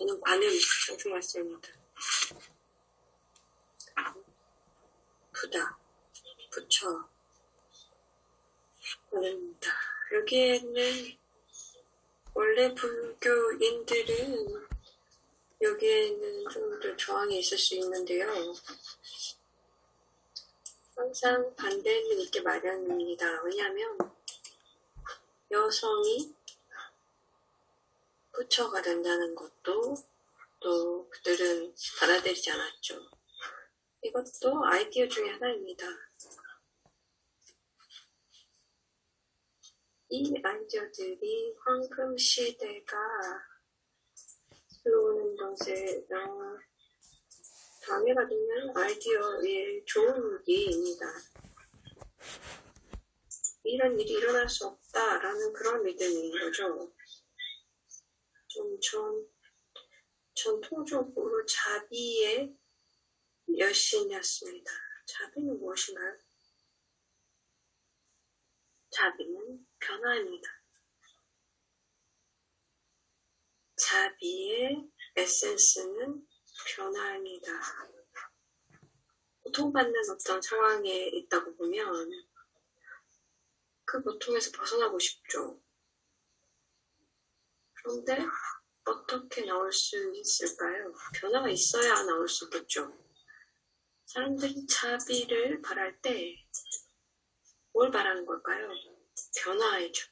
저는 관음 상승말씀입니다. 부다, 부처, 관음입니다. 여기에는 원래 불교인들은 여기에는 좀 더 저항이 있을 수 있는데요. 항상 반대는 있게 마련입니다. 왜냐하면 여성이 부처가 된다는 것도 또 그들은 받아들이지 않았죠. 이것도 아이디어 중에 하나입니다. 이 아이디어들이 황금 시대가 들어오는 것에 방해가 되는 아이디어의 좋은 예입니다. 이런 일이 일어날 수 없다라는 그런 믿음인 거죠. 전통적으로 자비의 여신이었습니다. 자비는 무엇인가요? 자비는 변화입니다. 자비의 에센스는 변화입니다. 고통받는 어떤 상황에 있다고 보면 그 고통에서 벗어나고 싶죠. 그런데 어떻게 나올 수 있을까요? 변화가 있어야 나올 수 있겠죠. 사람들이 자비를 바랄 때 뭘 바라는 걸까요? 변화이죠.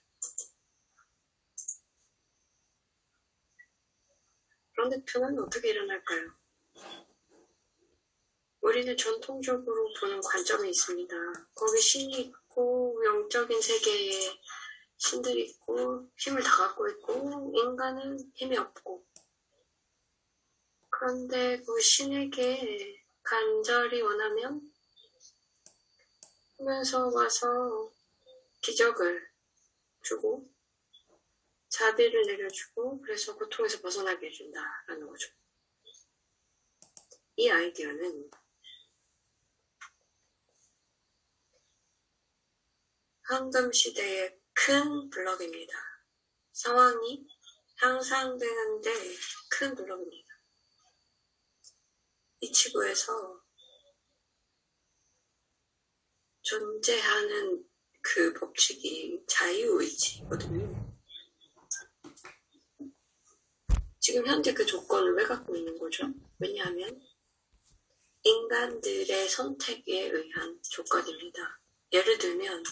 그런데 변화는 어떻게 일어날까요? 우리는 전통적으로 보는 관점이 있습니다. 거기 신이 있고 영적인 세계에 신들이 있고 힘을 다 갖고 있고 인간은 힘이 없고, 그런데 그 신에게 간절히 원하면 하면서 와서 기적을 주고 자비를 내려주고 그래서 고통에서 벗어나게 해준다라는 거죠. 이 아이디어는 황금시대의 큰 블록입니다. 상황이 향상되는데 큰 블록입니다. 이 지구에서 존재하는 그 법칙이 자유의지거든요. 지금 현재 그 조건을 왜 갖고 있는 거죠? 왜냐하면 인간들의 선택에 의한 조건입니다. 예를 들면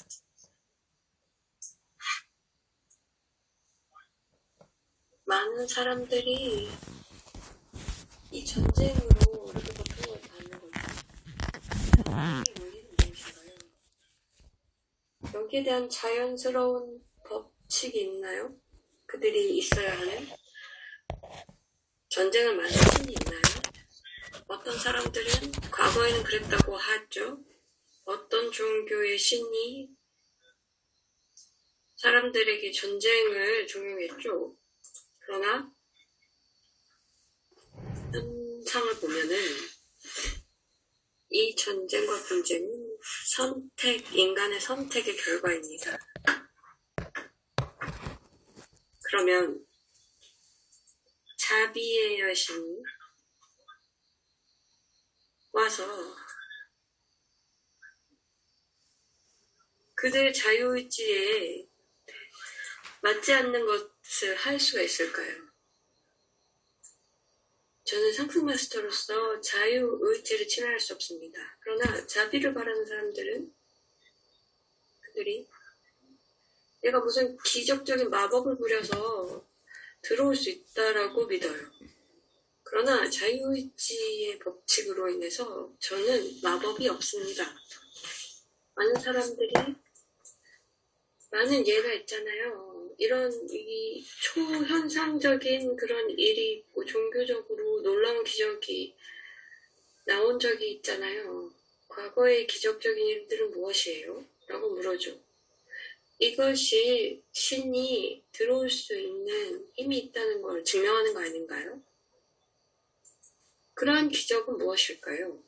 많은 사람들이 이 전쟁으로 이렇게 고통을 받는 겁니다. 이 원리는 무엇인가요? 여기에 대한 자연스러운 법칙이 있나요? 그들이 있어야 하는? 전쟁을 만든 신이 있나요? 어떤 사람들은 과거에는 그랬다고 하죠. 어떤 종교의 신이 사람들에게 전쟁을 종용했죠. 그러나 현상을 보면은 이 전쟁과 분쟁은 인간의 선택의 결과입니다. 그러면 자비의 여신이 와서 그들의 자유의지에 맞지 않는 것을 할 수가 있을까요? 저는 상승 마스터로서 자유의지를 침해할 수 없습니다. 그러나 자비를 바라는 사람들은 그들이 내가 무슨 기적적인 마법을 부려서 들어올 수 있다라고 믿어요. 그러나 자유의지의 법칙으로 인해서 저는 마법이 없습니다. 많은 사람들이 많은 예가 있잖아요. 이런 이 초현상적인 그런 일이 있고 종교적으로 놀라운 기적이 나온 적이 있잖아요. 과거의 기적적인 일들은 무엇이에요? 라고 물어줘. 이것이 신이 들어올 수 있는 힘이 있다는 걸 증명하는 거 아닌가요? 그러한 기적은 무엇일까요?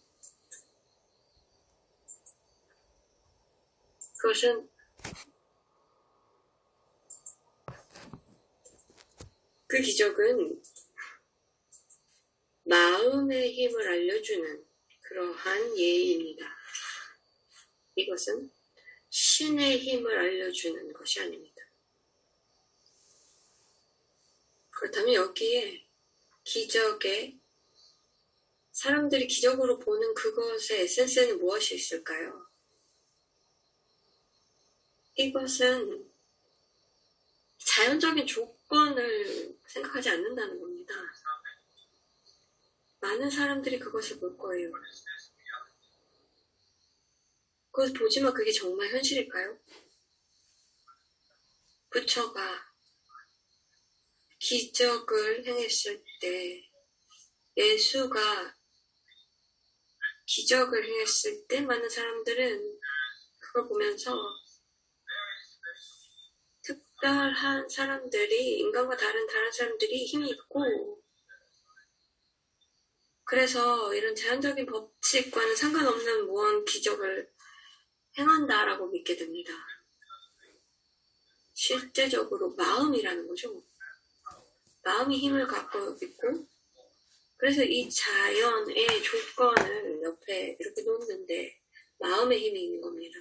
그것은 그 기적은 마음의 힘을 알려주는 그러한 예입니다. 이것은 신의 힘을 알려주는 것이 아닙니다. 그렇다면 여기에 기적에 사람들이 기적으로 보는 그것의 에센스는 무엇이 있을까요? 이것은 자연적인 조건을 생각하지 않는다는 겁니다. 많은 사람들이 그것을 볼 거예요. 그것을 보지만 그게 정말 현실일까요? 부처가 기적을 행했을 때, 예수가 기적을 행했을 때 많은 사람들은 그걸 보면서 특별한 사람들이, 인간과 다른 사람들이 힘이 있고, 그래서 이런 제한적인 법칙과는 상관없는 무한 기적을 행한다라고 믿게 됩니다. 실제적으로 마음이라는 거죠. 마음이 힘을 갖고 있고, 그래서 이 자연의 조건을 옆에 이렇게 놓는데 마음의 힘이 있는 겁니다.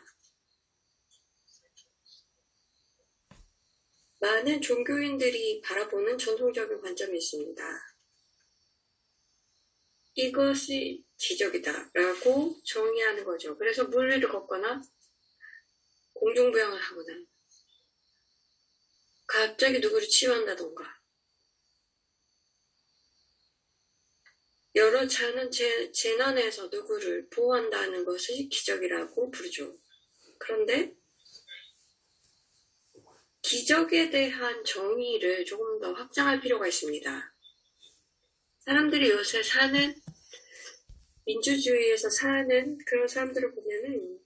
많은 종교인들이 바라보는 전통적인 관점이 있습니다. 이것이 기적이다 라고 정의하는 거죠. 그래서 물 위를 걷거나 공중부양을 하거나 갑자기 누구를 치유한다던가 여러 재난에서 누구를 보호한다는 것이 기적이라고 부르죠. 그런데 기적에 대한 정의를 조금 더 확장할 필요가 있습니다. 사람들이 요새 사는 민주주의에서 사는 그런 사람들을 보면은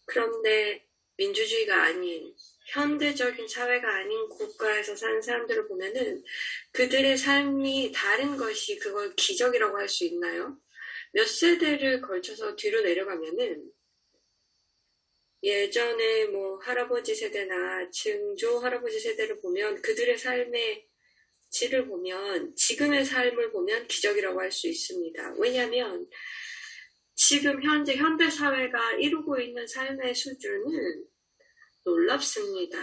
그런데 민주주의가 아닌 현대적인 사회가 아닌 국가에서 사는 사람들을 보면은 그들의 삶이 다른 것이 그걸 기적이라고 할 수 있나요? 몇 세대를 걸쳐서 뒤로 내려가면은 예전에 뭐 할아버지 세대나 증조 할아버지 세대를 보면 그들의 삶의 질을 보면 지금의 삶을 보면 기적이라고 할 수 있습니다. 왜냐하면 지금 현재 현대사회가 이루고 있는 삶의 수준은 놀랍습니다.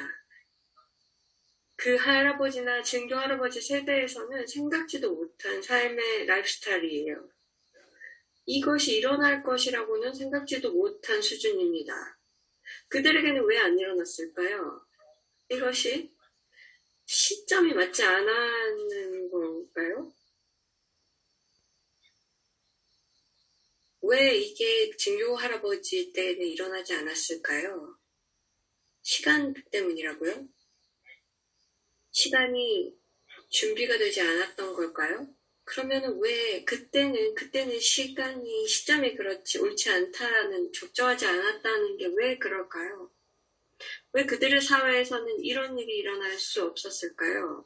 그 할아버지나 증조 할아버지 세대에서는 생각지도 못한 삶의 라이프스타일이에요. 이것이 일어날 것이라고는 생각지도 못한 수준입니다. 그들에게는 왜 안 일어났을까요? 이것이 시점이 맞지 않는 걸까요? 왜 이게 증조 할아버지 때는 일어나지 않았을까요? 시간 때문이라고요? 시간이 준비가 되지 않았던 걸까요? 그러면 왜 그때는 시점이 그렇지 옳지 않다라는 적절하지 않았다는 게 왜 그럴까요? 왜 그들의 사회에서는 이런 일이 일어날 수 없었을까요?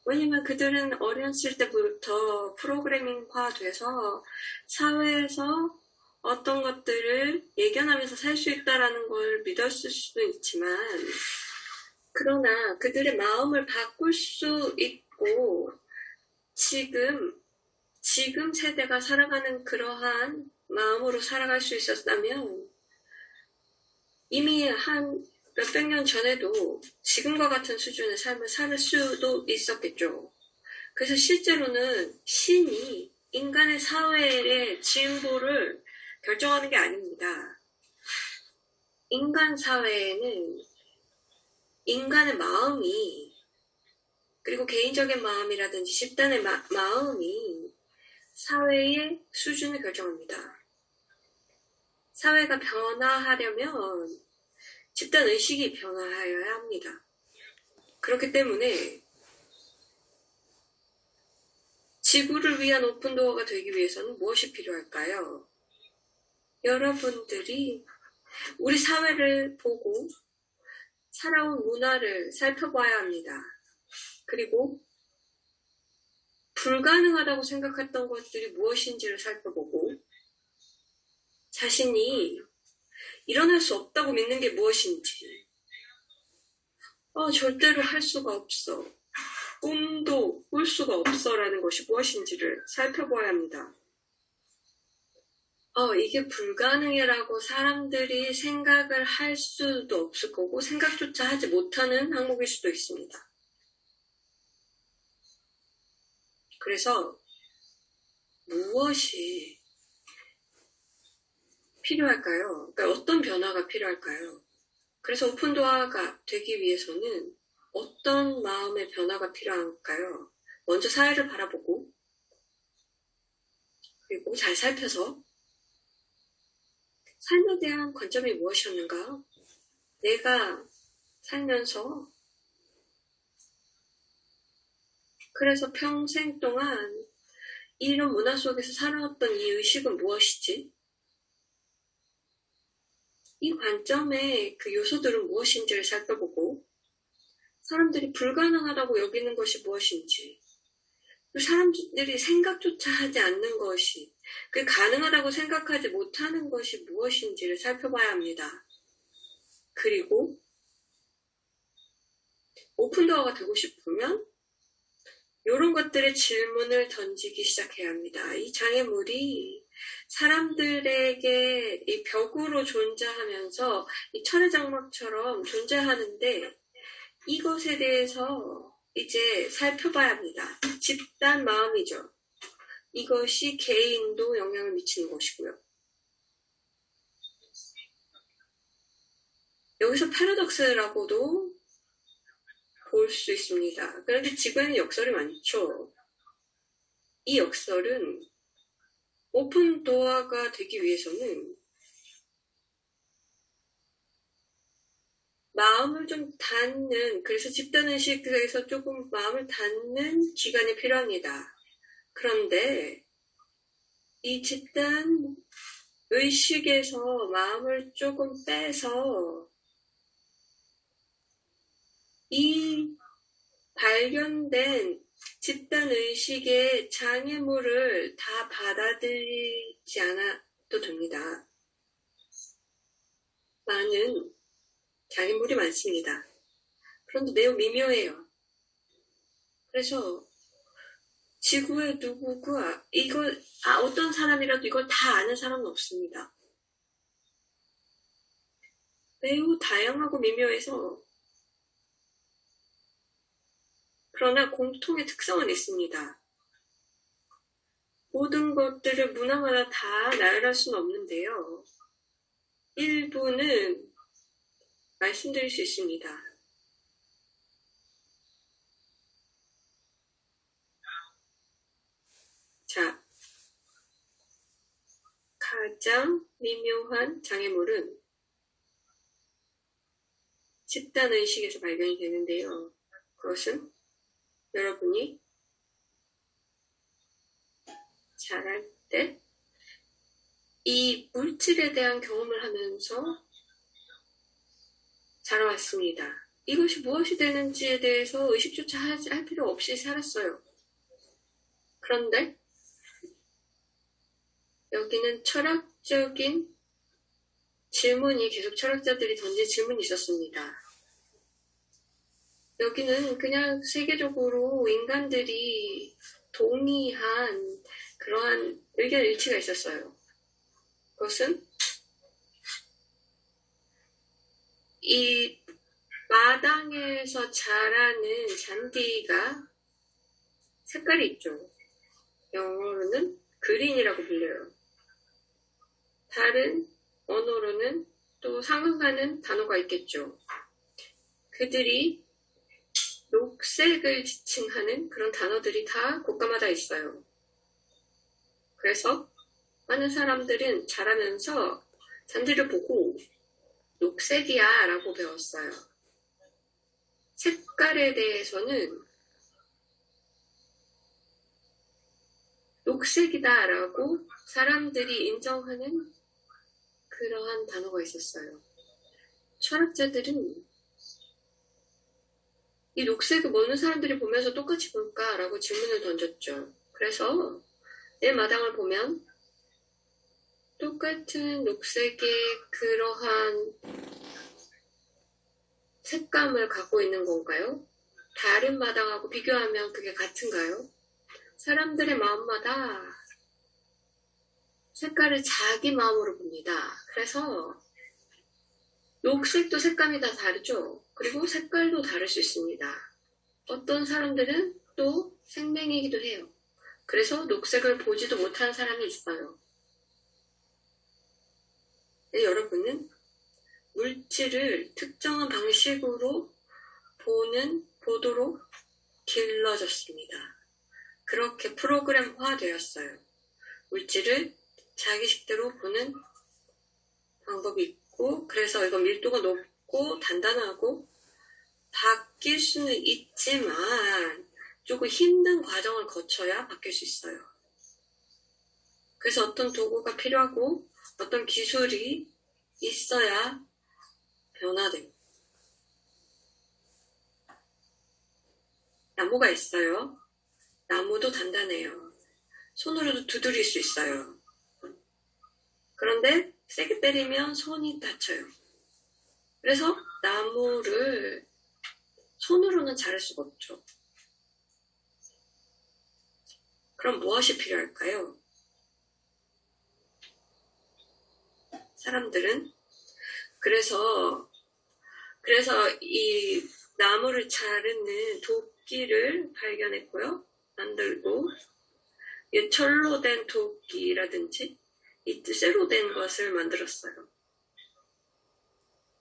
왜냐면 그들은 어렸을 때부터 프로그래밍화 돼서 사회에서 어떤 것들을 예견하면서 살 수 있다라는 걸 믿었을 수도 있지만 그러나 그들의 마음을 바꿀 수 있고 지금 세대가 살아가는 그러한 마음으로 살아갈 수 있었다면 이미 한 몇백 년 전에도 지금과 같은 수준의 삶을 살 수도 있었겠죠. 그래서 실제로는 신이 인간의 사회의 진보를 결정하는 게 아닙니다. 인간 사회에는 인간의 마음이 그리고 개인적인 마음이라든지 집단의 마음이 사회의 수준을 결정합니다. 사회가 변화하려면 집단 의식이 변화하여야 합니다. 그렇기 때문에 지구를 위한 오픈도어가 되기 위해서는 무엇이 필요할까요? 여러분들이 우리 사회를 보고 살아온 문화를 살펴봐야 합니다. 그리고 불가능하다고 생각했던 것들이 무엇인지를 살펴보고 자신이 일어날 수 없다고 믿는 게 무엇인지 절대로 할 수가 없어. 꿈도 꿀 수가 없어라는 것이 무엇인지를 살펴봐야 합니다. 이게 불가능이라고 사람들이 생각을 할 수도 없을 거고 생각조차 하지 못하는 항목일 수도 있습니다. 그래서 무엇이 필요할까요? 그러니까 어떤 변화가 필요할까요? 그래서 오픈도어가 되기 위해서는 어떤 마음의 변화가 필요할까요? 먼저 사회를 바라보고 그리고 잘 살펴서 삶에 대한 관점이 무엇이었는가? 내가 살면서 그래서 평생 동안 이런 문화 속에서 살아왔던 이 의식은 무엇이지? 이 관점의 그 요소들은 무엇인지를 살펴보고 사람들이 불가능하다고 여기는 것이 무엇인지 사람들이 생각조차 하지 않는 것이 그 가능하다고 생각하지 못하는 것이 무엇인지를 살펴봐야 합니다. 그리고 오픈도어가 되고 싶으면 이런 것들의 질문을 던지기 시작해야 합니다. 이 장애물이 사람들에게 이 벽으로 존재하면서 이 철의 장막처럼 존재하는데 이것에 대해서 이제 살펴봐야 합니다. 집단 마음이죠. 이것이 개인도 영향을 미치는 것이고요. 여기서 패러독스라고도 볼 수 있습니다. 그런데 지구에는 역설이 많죠. 이 역설은 오픈도어가 되기 위해서는 마음을 좀 닫는, 그래서 집단의식에서 조금 마음을 닫는 기간이 필요합니다. 그런데 이 집단 의식에서 마음을 조금 빼서 이 발견된 집단의식의 장애물을 다 받아들이지 않아도 됩니다. 많은 장애물이 많습니다. 그런데 매우 미묘해요. 그래서 지구에 누구가 어떤 사람이라도 이걸 다 아는 사람은 없습니다. 매우 다양하고 미묘해서 그러나 공통의 특성은 있습니다. 모든 것들을 문화마다 다 나열할 수는 없는데요. 일부는 말씀드릴 수 있습니다. 자, 가장 미묘한 장애물은 집단의식에서 발견이 되는데요. 그것은 여러분이 자랄 때 이 물질에 대한 경험을 하면서 자라왔습니다. 이것이 무엇이 되는지에 대해서 의식조차 할 필요 없이 살았어요. 그런데 여기는 철학적인 질문이 계속 철학자들이 던진 질문이 있었습니다. 여기는 그냥 세계적으로 인간들이 동의한 그러한 의견 일치가 있었어요. 그것은 이 마당에서 자라는 잔디가 색깔이 있죠. 영어로는 그린이라고 불려요. 다른 언어로는 또 상응하는 단어가 있겠죠. 그들이 녹색을 지칭하는 그런 단어들이 다 곳간마다 있어요. 그래서 많은 사람들은 자라면서 잔디를 보고 녹색이야 라고 배웠어요. 색깔에 대해서는 녹색이다 라고 사람들이 인정하는 그러한 단어가 있었어요. 철학자들은 이 녹색을 먹는 사람들이 보면서 똑같이 볼까? 라고 질문을 던졌죠. 그래서 내 마당을 보면 똑같은 녹색의 그러한 색감을 갖고 있는 건가요? 다른 마당하고 비교하면 그게 같은가요? 사람들의 마음마다 색깔을 자기 마음으로 봅니다. 그래서 녹색도 색감이 다 다르죠. 그리고 색깔도 다를 수 있습니다. 어떤 사람들은 또 생맹이기도 해요. 그래서 녹색을 보지도 못하는 사람이 있어요. 네, 여러분은 물질을 특정한 방식으로 보도록 길러졌습니다. 그렇게 프로그램화 되었어요. 물질을 자기식대로 보는 방법이 있고, 그래서 이건 밀도가 높고 단단하고 바뀔 수는 있지만 조금 힘든 과정을 거쳐야 바뀔 수 있어요. 그래서 어떤 도구가 필요하고 어떤 기술이 있어야 변화돼요. 나무가 있어요. 나무도 단단해요. 손으로도 두드릴 수 있어요. 그런데 세게 때리면 손이 다쳐요. 그래서 나무를 손으로는 자를 수가 없죠. 그럼 무엇이 필요할까요? 사람들은 그래서 이 나무를 자르는 도끼를 발견했고요. 만들고 철로 된 도끼라든지 이 쇠로 된 것을 만들었어요.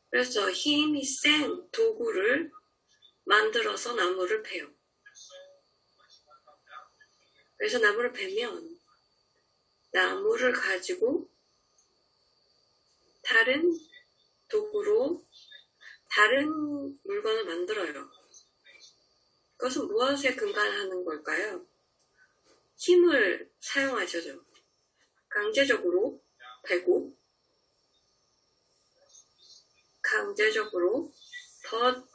그래서 힘이 센 도구를 만들어서 나무를 베요. 그래서 나무를 베면 나무를 가지고 다른 도구로 다른 물건을 만들어요. 그것은 무엇에 근간하는 걸까요? 힘을 사용하죠. 강제적으로 베고 강제적으로 더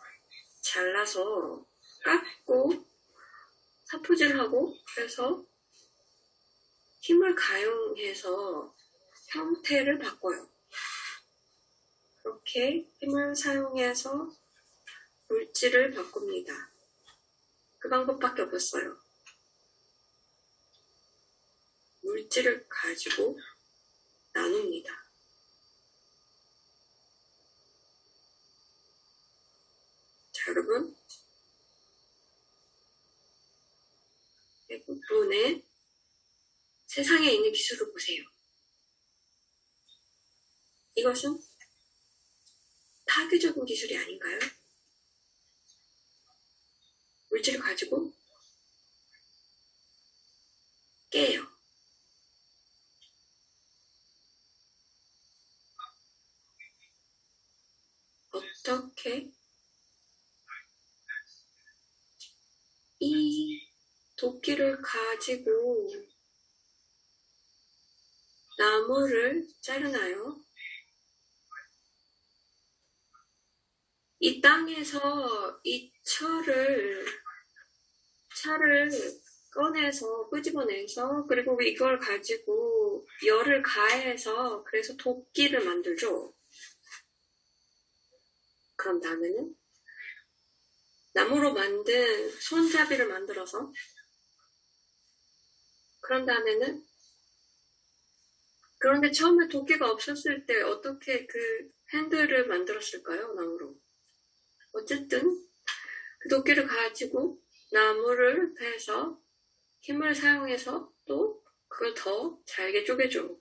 잘라서 깎고 사포질하고 그래서 힘을 가용해서 형태를 바꿔요. 그렇게 힘을 사용해서 물질을 바꿉니다. 그 방법밖에 없었어요. 물질을 가지고 나눕니다. 자, 여러분. 대부분의 세상에 있는 기술을 보세요. 이것은 파괴적인 기술이 아닌가요? 물질을 가지고 깨요. 어떻게 이 도끼를 가지고 나무를 자르나요? 이 땅에서 이 차를 꺼내서 끄집어내서 그리고 이걸 가지고 열을 가해서 그래서 도끼를 만들죠. 그런 다음에는 나무로 만든 손잡이를 만들어서 그런 다음에는 그런데 처음에 도끼가 없었을 때 어떻게 그 핸들을 만들었을까요? 나무로. 어쨌든 그 도끼를 가지고 나무를 베서 힘을 사용해서 또 그걸 더 잘게 쪼개줘.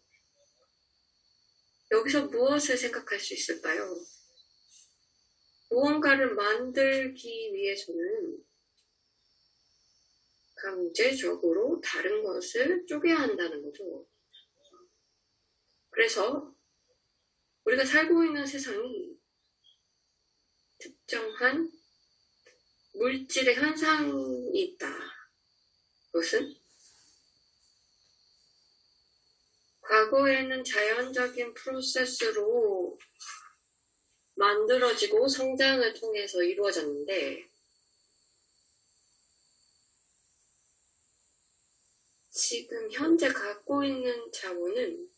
여기서 무엇을 생각할 수 있을까요? 무언가를 만들기 위해서는 강제적으로 다른 것을 쪼개야 한다는 거죠. 그래서 우리가 살고 있는 세상이 특정한 물질의 현상이 있다. 그것은 과거에는 자연적인 프로세스로 만들어지고 성장을 통해서 이루어졌는데 지금 현재 갖고 있는 자원은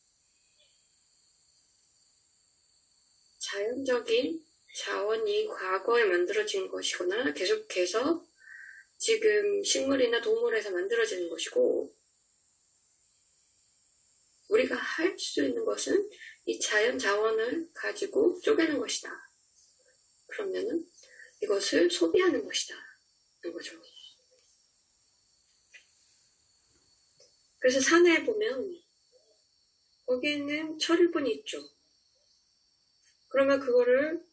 자연적인 자원이 과거에 만들어진 것이거나 계속해서 지금 식물이나 동물에서 만들어지는 것이고, 우리가 할 수 있는 것은 이 자연 자원을 가지고 쪼개는 것이다. 그러면은 이것을 소비하는 것이다. 하는 거죠. 그래서 산에 보면 거기에는 철분이 있죠. 그러면 그거를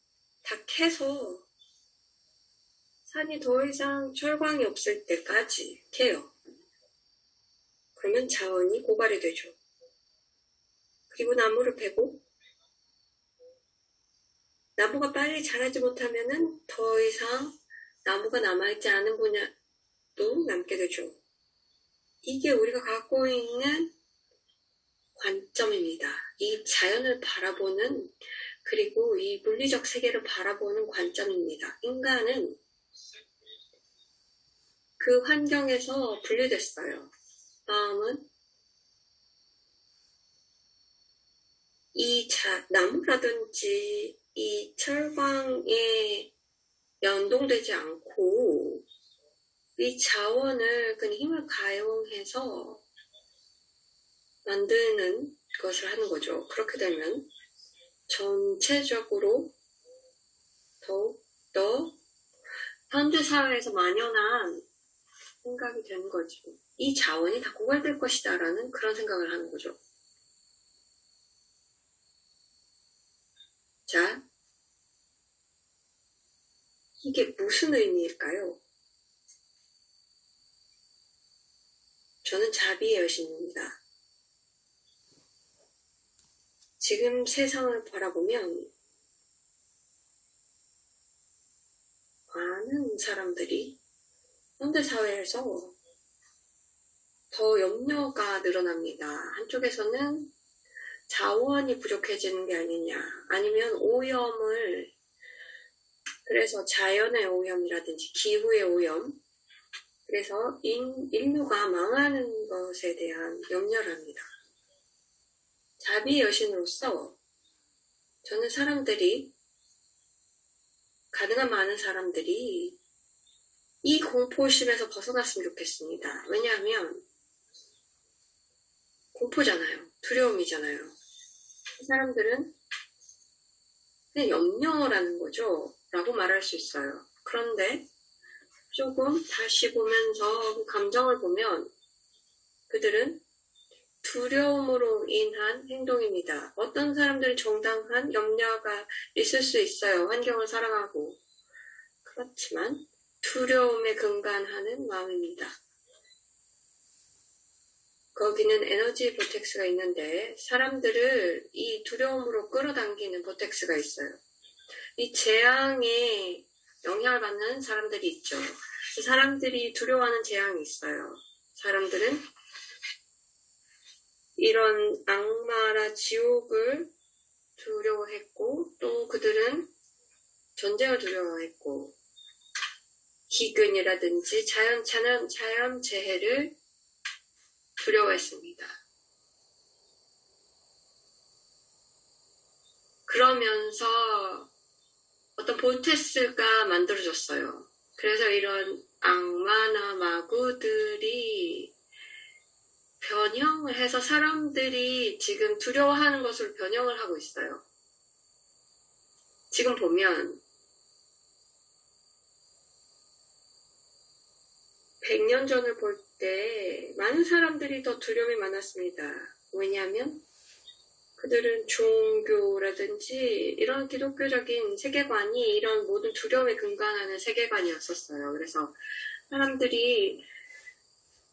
다 캐서 산이 더 이상 철광이 없을 때까지 캐요. 그러면 자원이 고갈이 되죠. 그리고 나무를 베고 나무가 빨리 자라지 못하면은 더 이상 나무가 남아있지 않은 분야도 남게 되죠. 이게 우리가 갖고 있는 관점입니다. 이 자연을 바라보는, 그리고 이 물리적 세계를 바라보는 관점입니다. 인간은 그 환경에서 분리됐어요. 마음은 이 나무라든지 이 철광에 연동되지 않고 이 자원을 그냥 힘을 가용해서 만드는 것을 하는 거죠. 그렇게 되면 전체적으로 더욱더 현대사회에서 만연한 생각이 되는 거지. 이 자원이 다 고갈될 것이다 라는 그런 생각을 하는 거죠. 자, 이게 무슨 의미일까요? 저는 자비의 여신입니다. 지금 세상을 바라보면 많은 사람들이 현대사회에서 더 염려가 늘어납니다. 한쪽에서는 자원이 부족해지는 게 아니냐, 아니면 오염을, 그래서 자연의 오염이라든지 기후의 오염, 그래서 인류가 망하는 것에 대한 염려를 합니다. 자비의 여신으로서 저는 가능한 많은 사람들이 이 공포심에서 벗어났으면 좋겠습니다. 왜냐하면 공포잖아요. 두려움이잖아요. 이 사람들은 그냥 염려라는 거죠. 라고 말할 수 있어요. 그런데 조금 다시 보면서 그 감정을 보면 그들은 두려움으로 인한 행동입니다. 어떤 사람들은 정당한 염려가 있을 수 있어요. 환경을 사랑하고. 그렇지만 두려움에 근간하는 마음입니다. 거기는 에너지 보텍스가 있는데 사람들을 이 두려움으로 끌어당기는 보텍스가 있어요. 이 재앙에 영향을 받는 사람들이 있죠. 사람들이 두려워하는 재앙이 있어요. 사람들은 이런 악마라 지옥을 두려워했고, 또 그들은 전쟁을 두려워했고, 기근이라든지 자연재해를 두려워했습니다. 그러면서 어떤 보테스가 만들어졌어요. 그래서 이런 악마나 마구들이 변형을 해서 사람들이 지금 두려워하는 것을 변형을 하고 있어요. 지금 보면 100년 전을 볼 때 많은 사람들이 더 두려움이 많았습니다. 왜냐하면 그들은 종교라든지 이런 기독교적인 세계관이 이런 모든 두려움에 근간하는 세계관이었었어요. 그래서 사람들이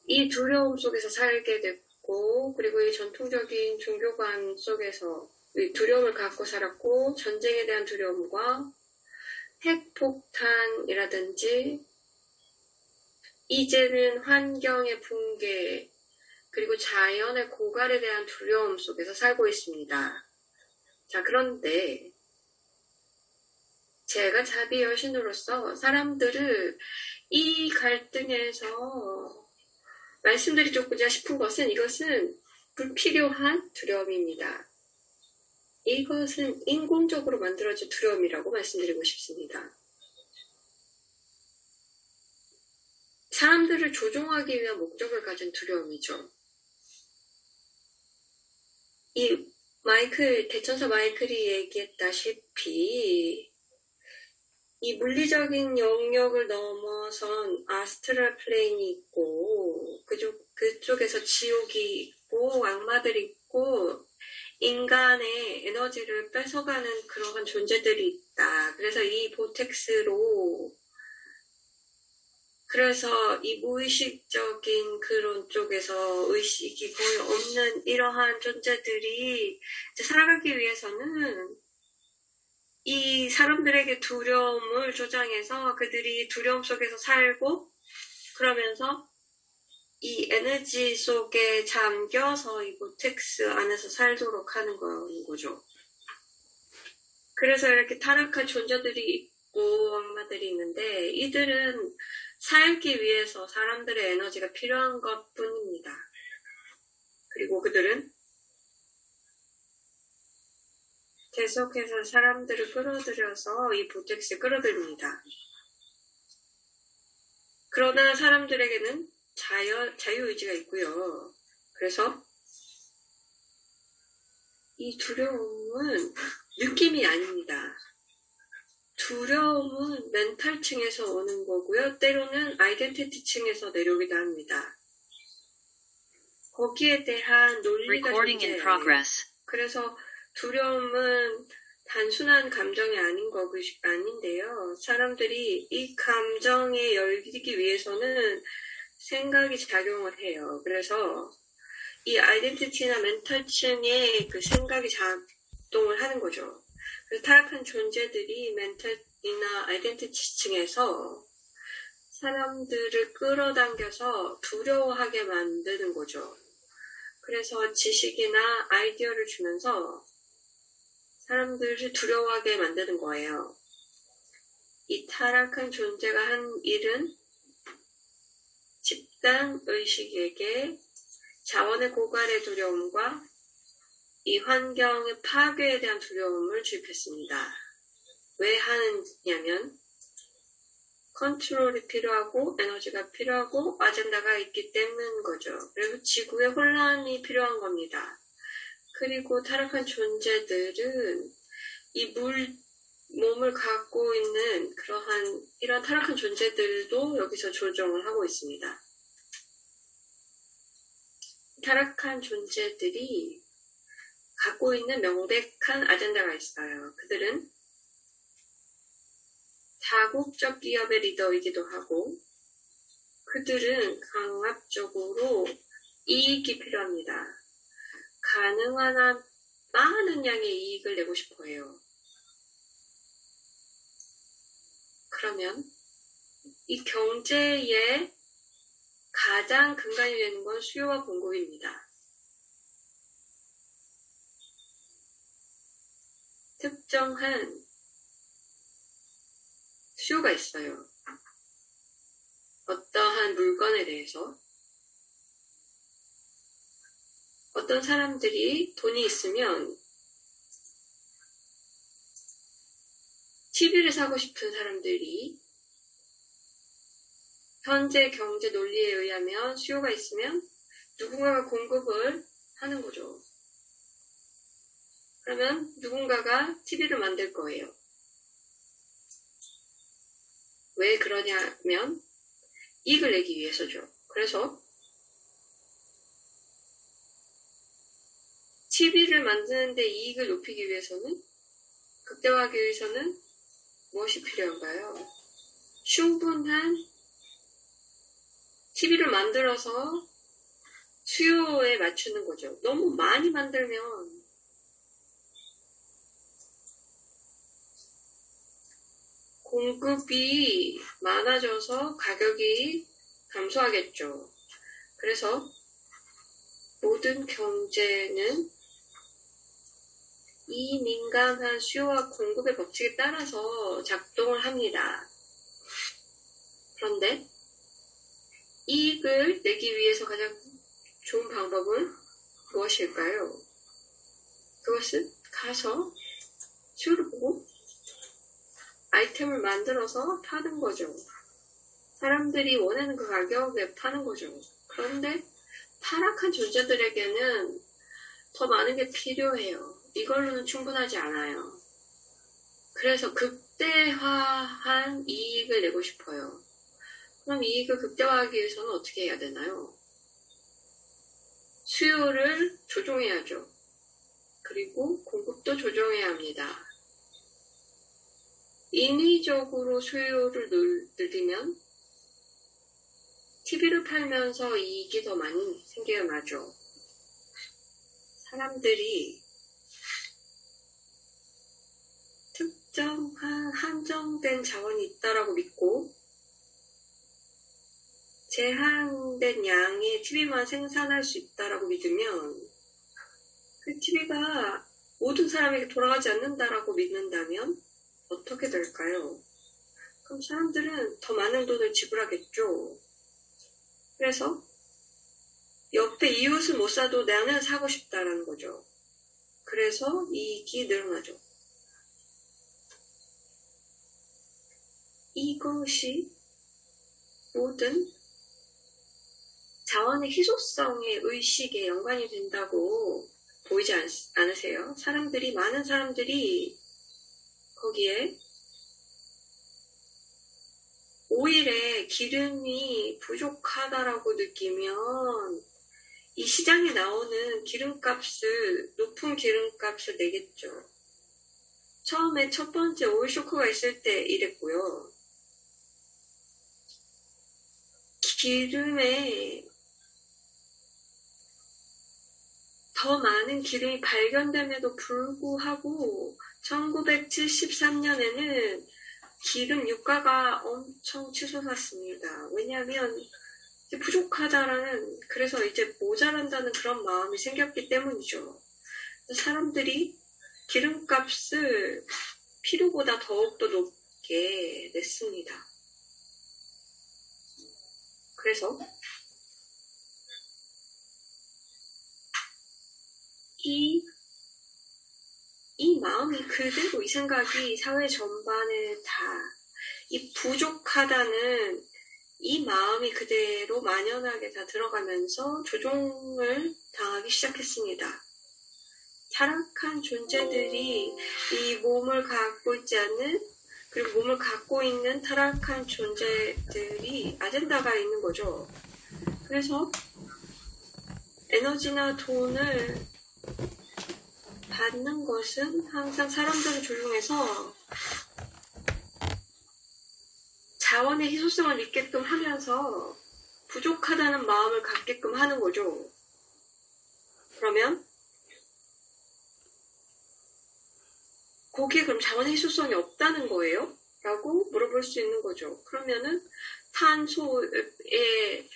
이 두려움 속에서 살게 됐고, 그리고 이 전통적인 종교관 속에서 이 두려움을 갖고 살았고, 전쟁에 대한 두려움과 핵폭탄이라든지 이제는 환경의 붕괴, 그리고 자연의 고갈에 대한 두려움 속에서 살고 있습니다. 자, 그런데 제가 자비 여신으로서 사람들을 이 갈등에서 말씀드리고자 싶은 것은 이것은 불필요한 두려움입니다. 이것은 인공적으로 만들어진 두려움이라고 말씀드리고 싶습니다. 사람들을 조종하기 위한 목적을 가진 두려움이죠. 이 대천사 마이클이 얘기했다시피 이 물리적인 영역을 넘어선 아스트랄 플레인이 있고 그쪽에서 지옥이 있고 악마들이 있고 인간의 에너지를 뺏어가는 그러한 존재들이 있다. 그래서 이 보텍스로 그래서 이 무의식적인 그런 쪽에서 의식이 거의 없는 이러한 존재들이 이제 살아가기 위해서는 이 사람들에게 두려움을 조장해서 그들이 두려움 속에서 살고 그러면서 이 에너지 속에 잠겨서 이 보텍스 안에서 살도록 하는 거죠. 그래서 이렇게 타락한 존재들이 있고 악마들이 있는데 이들은 살기 위해서 사람들의 에너지가 필요한 것 뿐입니다. 그리고 그들은 계속해서 사람들을 끌어들여서 이 보텍스에 끌어들입니다. 그러나 사람들에게는 자유의지가 있고요. 그래서 이 두려움은 느낌이 아닙니다. 두려움은 멘탈층에서 오는 거고요. 때로는 아이덴티티층에서 내려오기도 합니다. 거기에 대한 논리가 존재해요. 그래서 두려움은 단순한 감정이 아닌데요. 사람들이 이 감정에 열리기 위해서는 생각이 작용을 해요. 그래서 이 아이덴티티나 멘탈층에 그 생각이 작동을 하는 거죠. 그래서 타락한 존재들이 멘탈이나 아이덴티티층에서 사람들을 끌어당겨서 두려워하게 만드는 거죠. 그래서 지식이나 아이디어를 주면서 사람들을 두려워하게 만드는 거예요. 이 타락한 존재가 한 일은 집단 의식에게 자원의 고갈의 두려움과 이 환경의 파괴에 대한 두려움을 주입했습니다. 왜 하느냐면 컨트롤이 필요하고 에너지가 필요하고 아젠다가 있기 때문인 거죠. 그리고 지구에 혼란이 필요한 겁니다. 그리고 타락한 존재들은 이 몸을 갖고 있는 이런 타락한 존재들도 여기서 조정을 하고 있습니다. 타락한 존재들이 갖고 있는 명백한 아젠다가 있어요. 그들은 다국적 기업의 리더이기도 하고 그들은 강압적으로 이익이 필요합니다. 가능한 한 많은 양의 이익을 내고 싶어 해요. 그러면 이 경제의 가장 근간이 되는 건 수요와 공급입니다. 특정한 수요가 있어요. 어떠한 물건에 대해서 어떤 사람들이 돈이 있으면 TV를 사고 싶은 사람들이 현재 경제 논리에 의하면 수요가 있으면 누군가가 공급을 하는 거죠. 그러면 누군가가 TV를 만들 거예요. 왜 그러냐면 이익을 내기 위해서죠. 그래서 TV를 만드는데 이익을 높이기 위해서는 극대화하기 위해서는 무엇이 필요한가요? 충분한 TV를 만들어서 수요에 맞추는 거죠. 너무 많이 만들면 공급이 많아져서 가격이 감소하겠죠. 그래서 모든 경제는 이 민감한 수요와 공급의 법칙에 따라서 작동을 합니다. 그런데 이익을 내기 위해서 가장 좋은 방법은 무엇일까요? 그것은 가서 수요를 보고 아이템을 만들어서 파는 거죠. 사람들이 원하는 그 가격에 파는 거죠. 그런데 타락한 존재들에게는 더 많은 게 필요해요. 이걸로는 충분하지 않아요. 그래서 극대화한 이익을 내고 싶어요. 그럼 이익을 극대화하기 위해서는 어떻게 해야 되나요? 수요를 조종해야죠. 그리고 공급도 조정해야 합니다. 인위적으로 수요를 늘리면 TV를 팔면서 이익이 더 많이 생겨나죠. 사람들이 특정한 한정된 자원이 있다라고 믿고 제한된 양의 TV만 생산할 수 있다라고 믿으면 그 TV가 모든 사람에게 돌아가지 않는다라고 믿는다면 어떻게 될까요? 그럼 사람들은 더 많은 돈을 지불하겠죠. 그래서 옆에 이웃은 못 사도 나는 사고 싶다라는 거죠. 그래서 이익이 늘어나죠. 이것이 모든 자원의 희소성의 의식에 연관이 된다고 보이지 않으세요? 많은 사람들이 거기에 오일에 기름이 부족하다라고 느끼면 이 시장에 나오는 높은 기름값을 내겠죠. 처음에 첫 번째 오일 쇼크가 있을 때 이랬고요. 기름에 더 많은 기름이 발견됨에도 불구하고 1973년에는 기름 유가가 엄청 치솟았습니다. 왜냐하면 부족하다라는, 그래서 이제 모자란다는 그런 마음이 생겼기 때문이죠. 사람들이 기름값을 필요보다 더욱더 높게 냈습니다. 그래서 이 마음이 그대로, 이 생각이 사회 전반에 이 부족하다는 이 마음이 그대로 만연하게 다 들어가면서 조종을 당하기 시작했습니다. 타락한 존재들이 이 몸을 갖고 있지 않는, 그리고 몸을 갖고 있는 타락한 존재들이 아젠다가 있는 거죠. 그래서 에너지나 돈을 받는 것은 항상 사람들을 조종해서 자원의 희소성을 잊게끔 하면서 부족하다는 마음을 갖게끔 하는 거죠. 그러면 거기에 그럼 자원의 희소성이 없다는 거예요? 라고 물어볼 수 있는 거죠. 그러면은 탄소의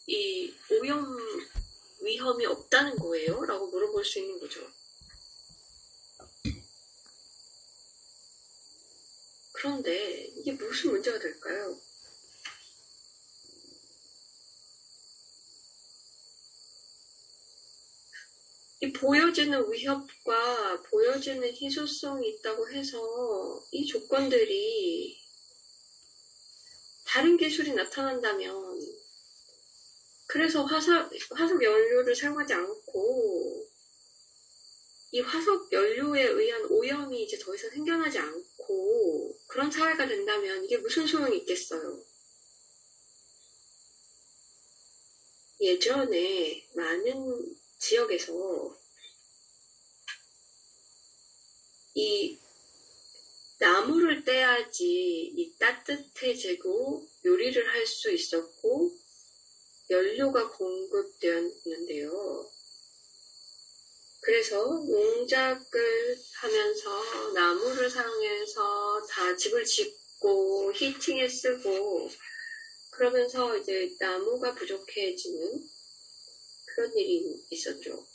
이 오염 위험이 없다는 거예요? 라고 물어볼 수 있는 거죠. 그런데 이게 무슨 문제가 될까요? 이 보여지는 위협과 보여지는 희소성이 있다고 해서 이 조건들이 다른 기술이 나타난다면, 그래서 화석 연료를 사용하지 않고 이 화석 연료에 의한 오염이 이제 더 이상 생겨나지 않고 그런 사회가 된다면 이게 무슨 소용이 있겠어요? 예전에 많은 지역에서 이 나무를 떼야지 이 따뜻해지고 요리를 할 수 있었고 연료가 공급되었는데요. 그래서 농작을 하면서 나무를 사용해서 다 집을 짓고 히팅에 쓰고 그러면서 이제 나무가 부족해지는 그런 일이 있었죠.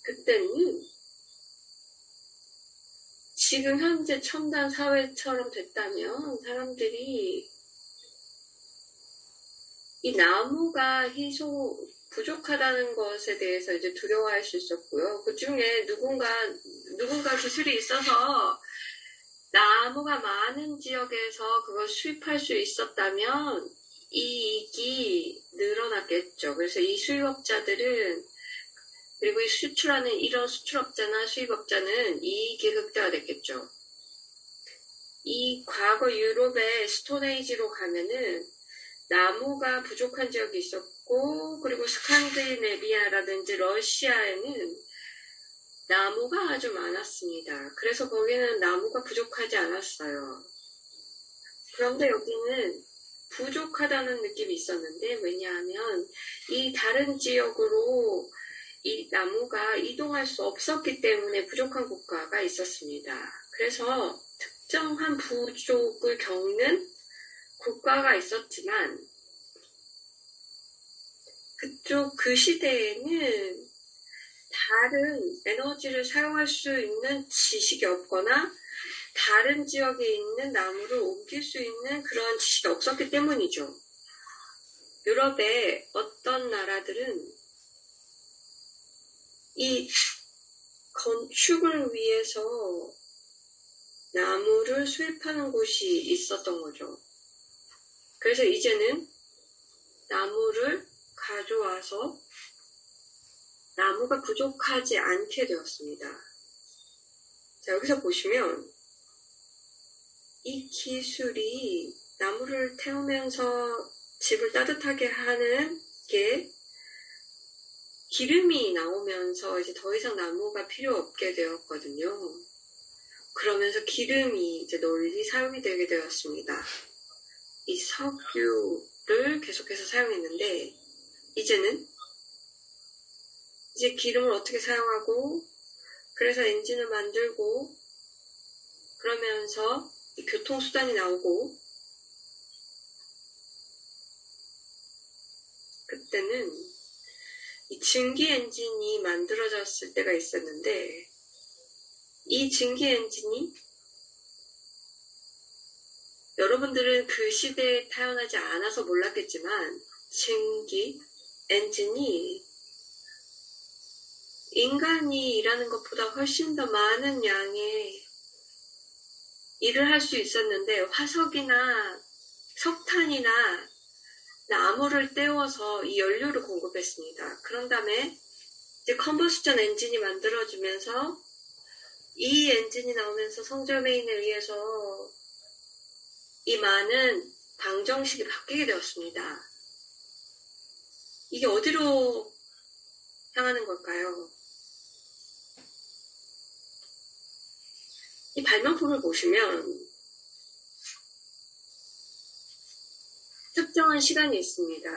그때는 지금 현재 첨단 사회처럼 됐다면 사람들이 이 나무가 부족하다는 것에 대해서 이제 두려워할 수 있었고요. 그 중에 누군가 기술이 있어서 나무가 많은 지역에서 그걸 수입할 수 있었다면 이익이 늘어났겠죠. 그래서 이 수입업자들은, 그리고 이 수출하는 이런 수출업자나 수입업자는 이익이 극대화됐겠죠. 이 과거 유럽의 스톤에이지로 가면은 나무가 부족한 지역이 있었고, 그리고 스칸디네비아라든지 러시아에는 나무가 아주 많았습니다. 그래서 거기는 나무가 부족하지 않았어요. 그런데 여기는 부족하다는 느낌이 있었는데, 왜냐하면 이 다른 지역으로 이 나무가 이동할 수 없었기 때문에 부족한 국가가 있었습니다. 그래서 특정한 부족을 겪는 국가가 있었지만, 그 시대에는 다른 에너지를 사용할 수 있는 지식이 없거나 다른 지역에 있는 나무를 옮길 수 있는 그런 지식이 없었기 때문이죠. 유럽의 어떤 나라들은 이 건축을 위해서 나무를 수입하는 곳이 있었던 거죠. 그래서 이제는 나무를 가져와서 나무가 부족하지 않게 되었습니다. 자, 여기서 보시면 이 기술이 나무를 태우면서 집을 따뜻하게 하는 게 기름이 나오면서 이제 더 이상 나무가 필요 없게 되었거든요. 그러면서 기름이 이제 널리 사용이 되게 되었습니다. 이 석유를 계속해서 사용했는데, 이제는 이제 기름을 어떻게 사용하고, 그래서 엔진을 만들고, 그러면서 이 교통수단이 나오고, 그때는 이 증기 엔진이 만들어졌을 때가 있었는데, 이 증기 엔진이 여러분들은 그 시대에 태어나지 않아서 몰랐겠지만, 증기 엔진이 인간이 일하는 것보다 훨씬 더 많은 양의 일을 할 수 있었는데, 화석이나 석탄이나 나무를 떼워서 이 연료를 공급했습니다. 그런 다음에 이제 컨버스천 엔진이 만들어지면서 이 엔진이 나오면서 성저메인에 의해서 이 많은 방정식이 바뀌게 되었습니다. 이게 어디로 향하는 걸까요? 이 발명품을 보시면 특정한 시간이 있습니다.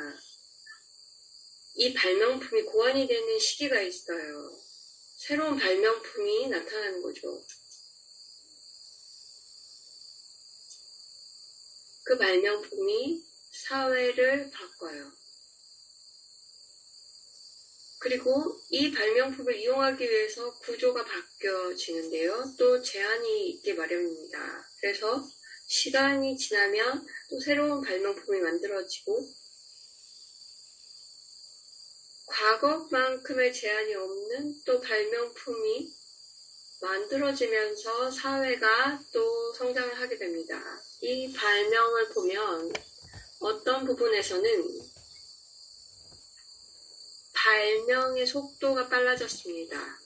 이 발명품이 고안이 되는 시기가 있어요. 새로운 발명품이 나타나는 거죠. 그 발명품이 사회를 바꿔요. 그리고 이 발명품을 이용하기 위해서 구조가 바뀌어지는데요. 또 제한이 있게 마련입니다. 그래서 시간이 지나면 또 새로운 발명품이 만들어지고, 과거만큼의 제한이 없는 또 발명품이 만들어지면서 사회가 또 성장을 하게 됩니다. 이 발명을 보면 어떤 부분에서는 발명의 속도가 빨라졌습니다.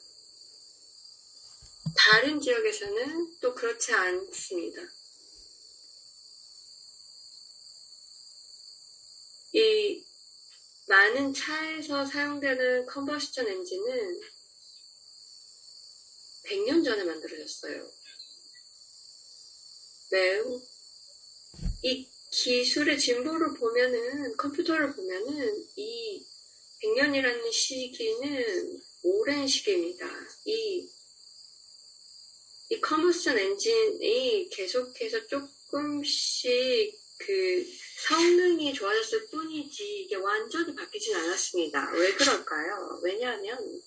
다른 지역에서는 또 그렇지 않습니다. 이 많은 차에서 사용되는 컨버스천 엔진은 100년 전에 만들어졌어요. 매우 이 기술의 진보를 보면은, 컴퓨터를 보면은 이 100년이라는 시기는 오랜 시기입니다. 이 컨버스천 엔진이 계속해서 조금씩 그 성능이 좋아졌을 뿐이지 이게 완전히 바뀌진 않았습니다. 왜 그럴까요? 왜냐하면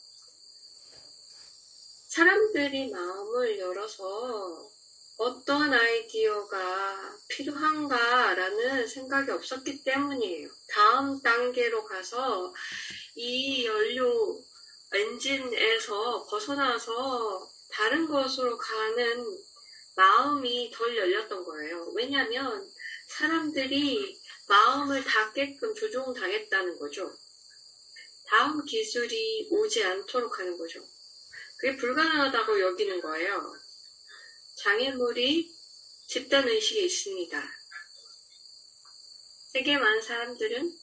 사람들이 마음을 열어서 어떤 아이디어가 필요한가라는 생각이 없었기 때문이에요. 다음 단계로 가서 이 연료 엔진에서 벗어나서 다른 것으로 가는 마음이 덜 열렸던 거예요. 왜냐하면 사람들이 마음을 닫게끔 조종당했다는 거죠. 다음 기술이 오지 않도록 하는 거죠. 그게 불가능하다고 여기는 거예요. 장애물이 집단의식에 있습니다. 세계 많은 사람들은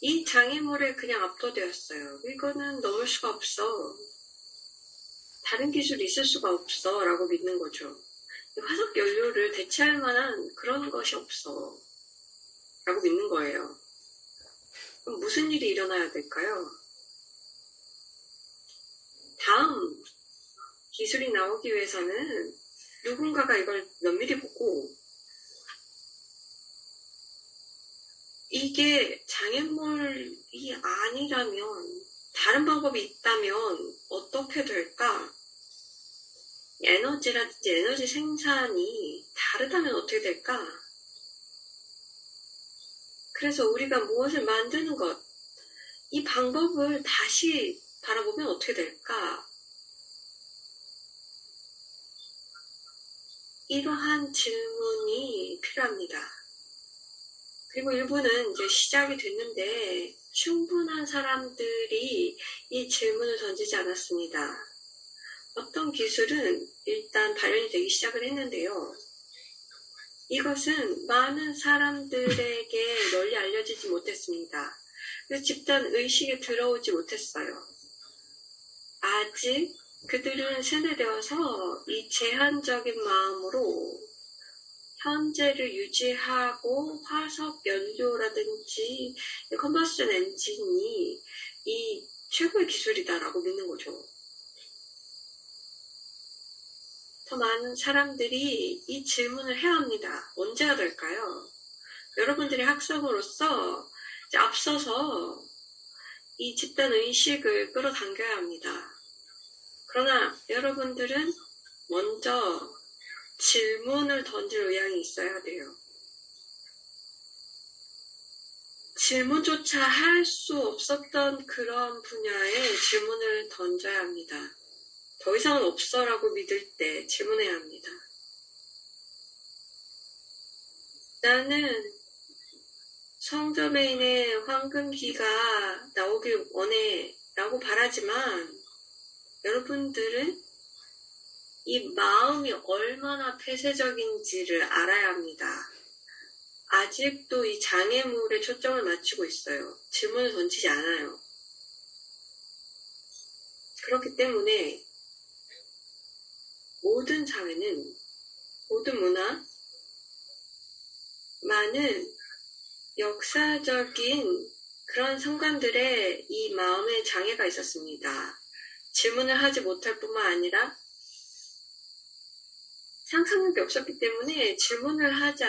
이 장애물에 그냥 압도되었어요. 이거는 넘을 수가 없어. 다른 기술이 있을 수가 없어 라고 믿는 거죠. 화석 연료를 대체할 만한 그런 것이 없어 라고 믿는 거예요. 그럼 무슨 일이 일어나야 될까요? 다음 기술이 나오기 위해서는 누군가가 이걸 면밀히 보고 이게 장애물이 아니라면 다른 방법이 있다면 어떻게 될까? 에너지라든지 에너지 생산이 다르다면 어떻게 될까? 그래서 우리가 무엇을 만드는 것, 이 방법을 다시 바라보면 어떻게 될까? 이러한 질문이 필요합니다. 그리고 일부는 이제 시작이 됐는데 충분한 사람들이 이 질문을 던지지 않았습니다. 어떤 기술은 일단 발현이 되기 시작을 했는데요. 이것은 많은 사람들에게 널리 알려지지 못했습니다. 그래서 집단 의식에 들어오지 못했어요. 아직 그들은 세뇌되어서 이 제한적인 마음으로 현재를 유지하고 화석 연료라든지 컨버션 엔진이 이 최고의 기술이다라고 믿는 거죠. 더 많은 사람들이 이 질문을 해야 합니다. 언제가 될까요? 여러분들이 학생으로서 이제 앞서서 이 집단 의식을 끌어당겨야 합니다. 그러나 여러분들은 먼저 질문을 던질 의향이 있어야 돼요. 질문조차 할 수 없었던 그런 분야에 질문을 던져야 합니다. 더 이상은 없어라고 믿을 때 질문해야 합니다. 나는 성도메인의 황금기가 나오길 원해 라고 바라지만 여러분들은 이 마음이 얼마나 폐쇄적인지를 알아야 합니다. 아직도 이 장애물에 초점을 맞추고 있어요. 질문을 던지지 않아요. 그렇기 때문에 모든 사회는, 모든 문화, 많은 역사적인 그런 순간들에 이 마음에 장애가 있었습니다. 질문을 하지 못할 뿐만 아니라 상상력이 없었기 때문에 질문을 하지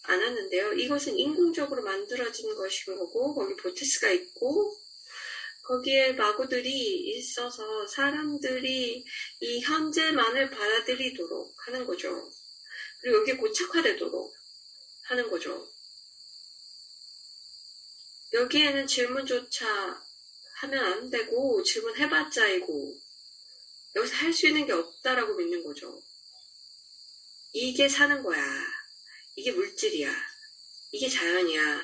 않았는데요. 이것은 인공적으로 만들어진 것인 거고 거기 보티스가 있고 거기에 마구들이 있어서 사람들이 이 현재만을 받아들이도록 하는 거죠. 그리고 여기에 고착화되도록 하는 거죠. 여기에는 질문조차 하면 안 되고 질문해봤자이고 여기서 할 수 있는 게 없다라고 믿는 거죠. 이게 사는 거야. 이게 물질이야. 이게 자연이야.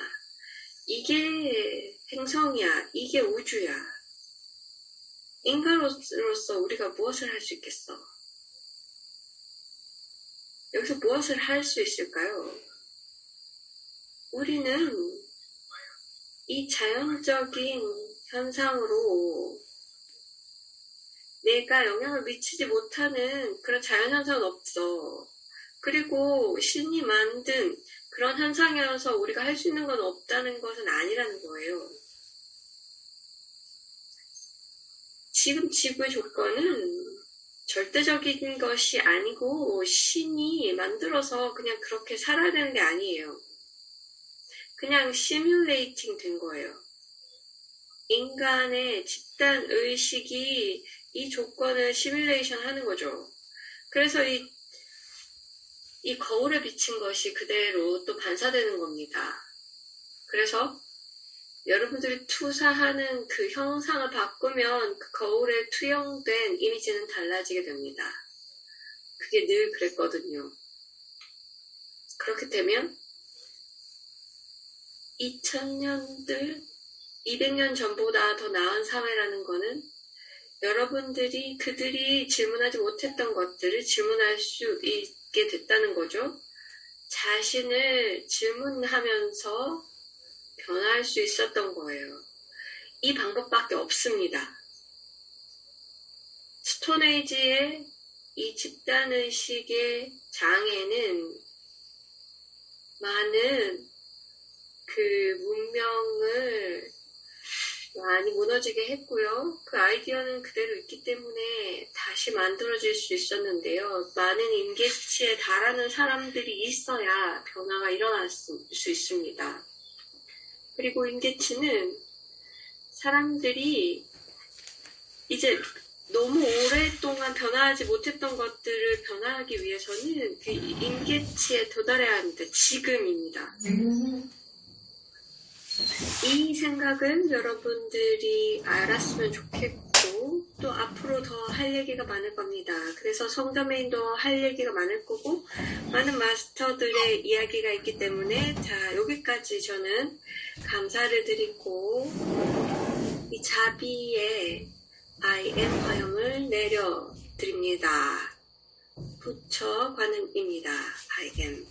이게 행성이야. 이게 우주야. 인간으로서 우리가 무엇을 할 수 있겠어? 여기서 무엇을 할 수 있을까요? 우리는 이 자연적인 현상으로 내가 영향을 미치지 못하는 그런 자연현상은 없어. 그리고 신이 만든 그런 현상이어서 우리가 할 수 있는 건 없다는 것은 아니라는 거예요. 지금 지구의 조건은 절대적인 것이 아니고 신이 만들어서 그냥 그렇게 살아야 되는 게 아니에요. 그냥 시뮬레이팅 된 거예요. 인간의 집단 의식이 이 조건을 시뮬레이션 하는 거죠. 그래서 이 거울에 비친 것이 그대로 또 반사되는 겁니다. 그래서 여러분들이 투사하는 그 형상을 바꾸면 그 거울에 투영된 이미지는 달라지게 됩니다. 그게 늘 그랬거든요. 그렇게 되면 2000년들, 200년 전보다 더 나은 사회라는 거는 여러분들이 그들이 질문하지 못했던 것들을 질문할 수 있게 됐다는 거죠. 자신을 질문하면서 변화할 수 있었던 거예요. 이 방법밖에 없습니다. 스톤에이지의 이 집단의식의 장애는 많은 그 문명을 많이 무너지게 했고요. 그 아이디어는 그대로 있기 때문에 다시 만들어질 수 있었는데요. 많은 임계치에 달하는 사람들이 있어야 변화가 일어날 수 있습니다. 그리고 임계치는 사람들이 이제 너무 오랫동안 변화하지 못했던 것들을 변화하기 위해서는 그 임계치에 도달해야 합니다. 지금입니다. 이 생각은 여러분들이 알았으면 좋겠고 또 앞으로 더 할 얘기가 많을 겁니다. 그래서 성더메인도 할 얘기가 많을 거고 많은 마스터들의 이야기가 있기 때문에 자 여기까지 저는 감사를 드리고 이 자비의 I am 화형을 내려드립니다. 부처 관음입니다. I am